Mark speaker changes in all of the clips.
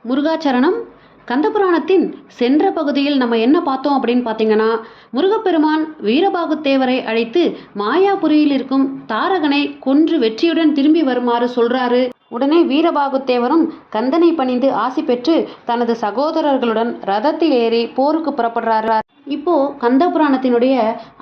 Speaker 1: முருகாச்சரணம். கந்தபுராணத்தின் சென்ற பகுதியில் நம்ம என்ன பார்த்தோம் அப்படின்னு பார்த்தீங்கன்னா, முருகப்பெருமான் வீரபாகுத்தேவரை அழைத்து மாயாபுரியில் இருக்கும் தாரகனை கொன்று வெற்றியுடன் திரும்பி வருமாறு சொல்றாரு. உடனே வீரபாகுத்தேவரும் கந்தனை பணிந்து ஆசி பெற்று தனது சகோதரர்களுடன் ரதத்தில் ஏறி போருக்கு புறப்படுறாரு. இப்போ கந்தபுராணத்தினுடைய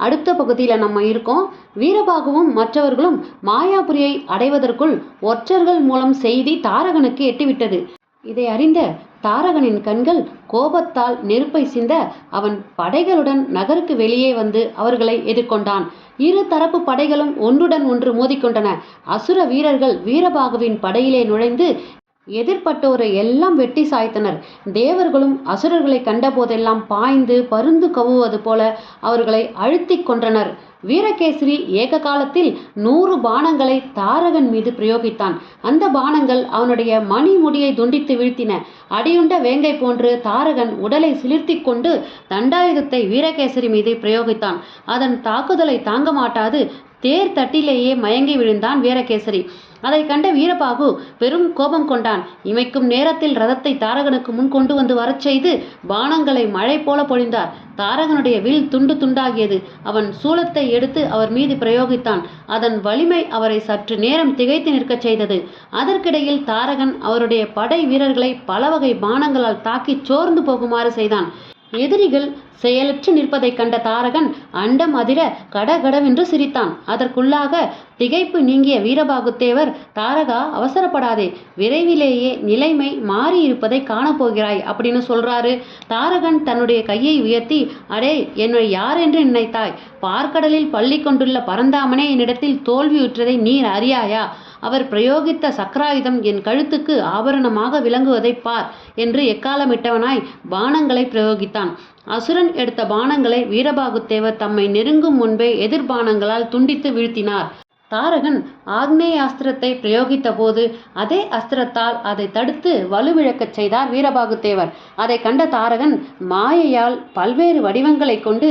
Speaker 1: அடுத்த பகுதியில் நம்ம இருக்கோம். வீரபாகுவும் மற்றவர்களும் மாயாபுரியை அடைவதற்குள் ஒற்றர்கள் மூலம் செய்தி தாரகனுக்கு எட்டிவிட்டது. இதை அறிந்த தாரகனின் கண்கள் கோபத்தால் நெருப்பை சிந்த அவன் படைகளுடன் நகருக்கு வெளியே வந்து அவர்களை எதிர்கொண்டான். இரு தரப்பு படைகளும் ஒன்றுடன் ஒன்று மோதிக்கொண்டன. அசுர வீரர்கள் வீரபாகுவின் படையிலே நுழைந்து எதிர்பட்டோரை எல்லாம் வெட்டி சாய்த்தனர். தேவர்களும் அசுரர்களை கண்டபோதெல்லாம் பாய்ந்து பருந்து கவுவது போல அவர்களை அழுத்தி கொன்றனர். வீரகேசரி ஏக காலத்தில் 100 பாணங்களை தாரகன் மீது பிரயோகித்தான். அந்த பாணங்கள் அவனுடைய மணிமுடியை துண்டித்து வீழ்த்தின. அடியுண்ட வேங்கை போன்று தாரகன் உடலை சிலிர்த்தி கொண்டு தண்டாயுதத்தை வீரகேசரி மீது பிரயோகித்தான். அதன் தாக்குதலை தாங்க மாட்டாது தேர் தட்டிலேயே மயங்கி விழுந்தான் வீரகேசரி. அதை கண்ட வீரபாகு பெரும் கோபம் கொண்டான். இமைக்கும் நேரத்தில் ரதத்தை தாரகனுக்கு முன் கொண்டு வந்து வரச் செய்து பாணங்களை மழை போல பொழிந்தார். தாரகனுடைய வில் துண்டு துண்டாகியது. அவன் சூலத்தை எடுத்து அவர் மீது பிரயோகித்தான். அதன் வலிமை அவரை சற்று நேரம் திகைத்து நிற்கச் செய்தது. அதற்கிடையில் தாரகன் அவருடைய படை வீரர்களை பல வகை பாணங்களால் தாக்கி சோர்ந்து போகுமாறு செய்தான். எதிரிகள் செயலற்று நிற்பதை கண்ட தாரகன் அண்டம் அதிர கடகடவென்று சிரித்தான். அதற்குள்ளாக திகைப்பு நீங்கிய வீரபாகுத்தேவர், தாரகா, அவசரப்படாதே, விரைவிலேயே நிலைமை மாறி இருப்பதை காணப்போகிறாய் அப்படின்னு சொல்றாரு. தாரகன் தன்னுடைய கையை உயர்த்தி, அடே, என்னை யார் என்று நினைத்தாய்? பார்க்கடலில் பள்ளி கொண்டுள்ள பரந்தாமனே என்னிடத்தில் தோல்வியுற்றதை நீர் அறியாயா? அவர் பிரயோகித்த சக்கராயுதம் என் கழுத்துக்கு ஆபரணமாக விளங்குவதை பார் என்று எக்காலமிட்டவனாய் பாணங்களை பிரயோகித்தான். அசுரன் எடுத்த பாணங்களை வீரபாகுத்தேவர் தம்மை நெருங்கும் முன்பே எதிர்பாணங்களால் துண்டித்து வீழ்த்தினார். தாரகன் ஆக்னேயாஸ்திரத்தை பிரயோகித்த போது அதே அஸ்திரத்தால் அதை தடுத்து வலுவிழக்கச் செய்தார் வீரபாகுத்தேவர். அதை கண்ட தாரகன் மாயையால் பல்வேறு வடிவங்களை கொண்டு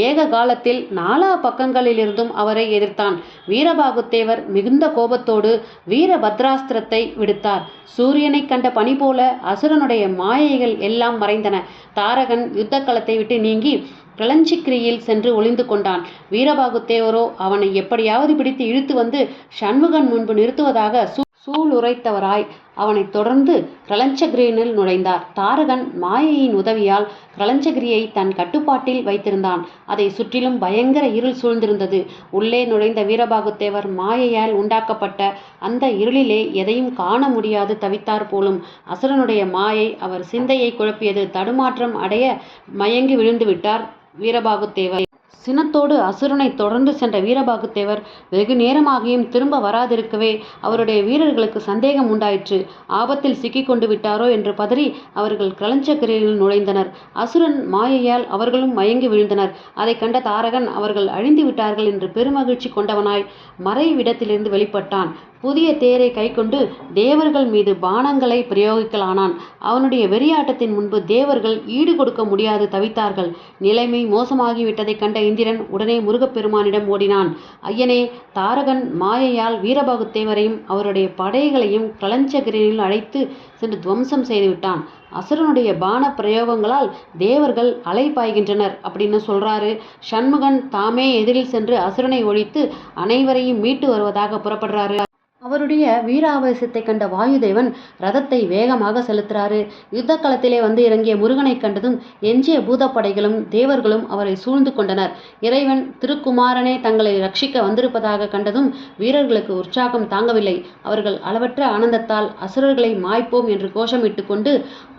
Speaker 1: ஏக காலத்தில் 4 பக்கங்களிலிருந்தும் அவரை எதிர்த்தான். வீரபாகுத்தேவர் மிகுந்த கோபத்தோடு வீரபத்ராஸ்திரத்தை விடுத்தார். சூரியனை கண்ட பனி போல அசுரனுடைய மாயைகள் எல்லாம் மறைந்தன. தாரகன் யுத்த களத்தை விட்டு நீங்கி பிரளஞ்சிக்கிரியில் சென்று ஒளிந்து கொண்டான். வீரபாகுத்தேவரோ அவனை எப்படியாவது பிடித்து இழுத்து வந்து சண்முகன் முன்பு நிறுத்துவதாக சூளுரைத்தவராய் அவனை தொடர்ந்து கிரளஞ்சகிரியில் நுழைந்தார். தாரகன் மாயையின் உதவியால் கிரளஞ்சகிரியை தன் கட்டுப்பாட்டில் வைத்திருந்தான். அதை சுற்றிலும் பயங்கர இருள் சூழ்ந்திருந்தது. உள்ளே நுழைந்த வீரபாகுத்தேவர் மாயையால் உண்டாக்கப்பட்ட அந்த இருளிலே எதையும் காண முடியாது தவித்தார் போலும். அசுரனுடைய மாயை அவர் சிந்தையை குழப்பியது. தடுமாற்றம் அடைய மயங்கி விழுந்து விட்டார் வீரபாகுத்தேவர். சினத்தோடு அசுரனை தொடர்ந்து சென்ற வீரபாகுத்தேவர் வெகு நேரமாகியும் திரும்ப வராதிருக்கவே அவருடைய வீரர்களுக்கு சந்தேகம் உண்டாயிற்று. ஆபத்தில் சிக்கிக் கொண்டு விட்டாரோ என்று பதறி அவர்கள் கிரளஞ்சகிரியில் நுழைந்தனர். அசுரன் மாயையால் அவர்களும் மயங்கி விழுந்தனர். அதை கண்ட தாரகன் அவர்கள் அழிந்து விட்டார்கள் என்று பெருமகிழ்ச்சி கொண்டவனாய் மறைவிடத்திலிருந்து வெளிப்பட்டான். புதிய தேரை கைக்கொண்டு தேவர்கள் மீது பாணங்களை பிரயோகிக்கலானான். அவனுடைய வெறியாட்டத்தின் முன்பு தேவர்கள் ஈடு கொடுக்க முடியாது தவித்தார்கள். நிலைமை மோசமாகிவிட்டதை கண்ட இந்திரன் உடனே முருகப்பெருமானிடம் ஓடினான். ஐயனே, தாரகன் மாயையால் வீரபாகுத்தேவரையும் அவருடைய படைகளையும் கிரளஞ்சகிரியில் அழைத்து சென்று துவம்சம் செய்துவிட்டான். அசுரனுடைய பான பிரயோகங்களால் தேவர்கள் அலைபாய்கின்றனர் அப்படின்னு சொல்றாரு. சண்முகன் தாமே எதிரில் சென்று அசுரனை ஒழித்து அனைவரையும் மீட்டு வருவதாக புறப்படுறாரு. அவருடைய வீராவேசத்தை கண்ட வாயுதேவன் ரதத்தை வேகமாக செலுத்துறாரு. யுத்த களத்திலே வந்து இறங்கிய முருகனை கண்டதும் எஞ்சிய பூதப்படைகளும் தேவர்களும் அவரை சூழ்ந்து கொண்டனர். இறைவன் திருக்குமாரனே தங்களை ரட்சிக்க வந்திருப்பதாக கண்டதும் வீரர்களுக்கு உற்சாகம் தாங்கவில்லை. அவர்கள் அளவற்ற ஆனந்தத்தால் அசுரர்களை மாய்ப்போம் என்று கோஷமிட்டு கொண்டு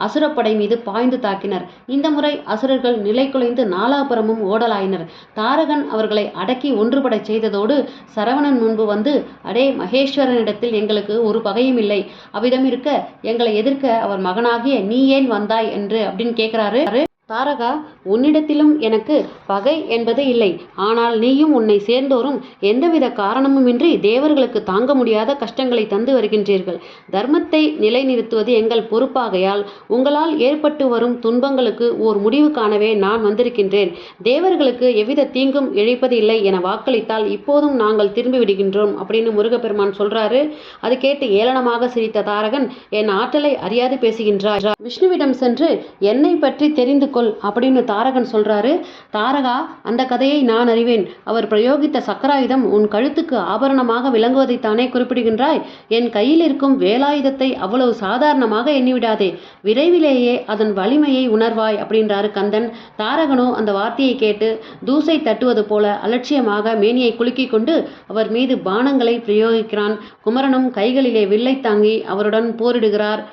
Speaker 1: அசுரப்படை மீது பாய்ந்து தாக்கினர். இந்த முறை அசுரர்கள் நிலை குலைந்து நாலாபுரமும் ஓடலாயினர். தாரகன் அவர்களை அடக்கி ஒன்றுபட செய்ததோடு சரவணன் முன்பு வந்து, அடே மகேஸ்வர இடத்தில் எங்களுக்கு ஒரு பகையும் இல்லை. அவ்விதம் இருக்க எங்களை எதிர்க்க அவர் மகனாகிய நீ ஏன் வந்தாய் என்று அப்படின்னு கேட்கிறாரு. தாரகா, உன்னிடத்திலும் எனக்கு பகை என்பது இல்லை. ஆனால் நீயும் உன்னை சேர்ந்தோரும் எந்தவித காரணமுமின்றி தேவர்களுக்கு தாங்க முடியாத கஷ்டங்களை தந்து வருகின்றீர்கள். தர்மத்தை நிலைநிறுத்துவது எங்கள் பொறுப்பாகையால் உங்களால் ஏற்பட்டு வரும் துன்பங்களுக்கு ஓர் முடிவு காணவே நான் வந்திருக்கின்றேன். தேவர்களுக்கு எவ்வித தீங்கும் இழைப்பது இல்லை என வாக்களித்தால் இப்போதும் நாங்கள் திரும்பி விடுகின்றோம் அப்படின்னு முருகப்பெருமான் சொல்றாரு. அது கேட்டு ஏளனமாக சிரித்த தாரகன், என் ஆற்றலை அறியாது பேசுகின்றாய். விஷ்ணுவிடம் சென்று என்னை பற்றி தெரிந்து அப்படின்னு தாரகன் சொல்றாரு. தாரகா, அந்த கதையை நான் அறிவேன். அவர் பிரயோகித்த சக்கராயுதம் உன் கழுத்துக்கு ஆபரணமாக விளங்குவதைத்தானே குறிப்பிடுகின்றாய். என் கையில் இருக்கும் வேலாயுதத்தை அவ்வளவு சாதாரணமாக எண்ணிவிடாதே. விரைவிலேயே அதன் வலிமையை உணர்வாய் அப்படின்றாரு கந்தன். தாரகனோ அந்த வார்த்தையை கேட்டு தூசை தட்டுவது போல அலட்சியமாக மேனியை குலுக்கிக் கொண்டு அவர் மீது பானங்களை பிரயோகிக்கிறான். குமரனும் கைகளிலே வில்லை தாங்கி அவருடன் போரிடுகிறார்.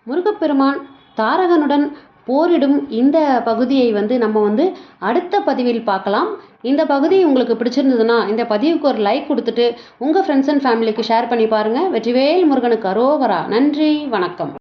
Speaker 1: முருகப்பெருமான் தாரகனுடன் போரிடும் இந்த பகுதியை நம்ம அடுத்த பதிவில் பார்க்கலாம். இந்த பகுதி உங்களுக்கு பிடிச்சிருந்ததுன்னா இந்த பதிவுக்கு ஒரு லைக் கொடுத்துட்டு உங்கள் ஃப்ரெண்ட்ஸ் அண்ட் ஃபேமிலிக்கு ஷேர் பண்ணி பாருங்கள். வெற்றிவேல் முருகனுக்கு அரோகரா. நன்றி, வணக்கம்.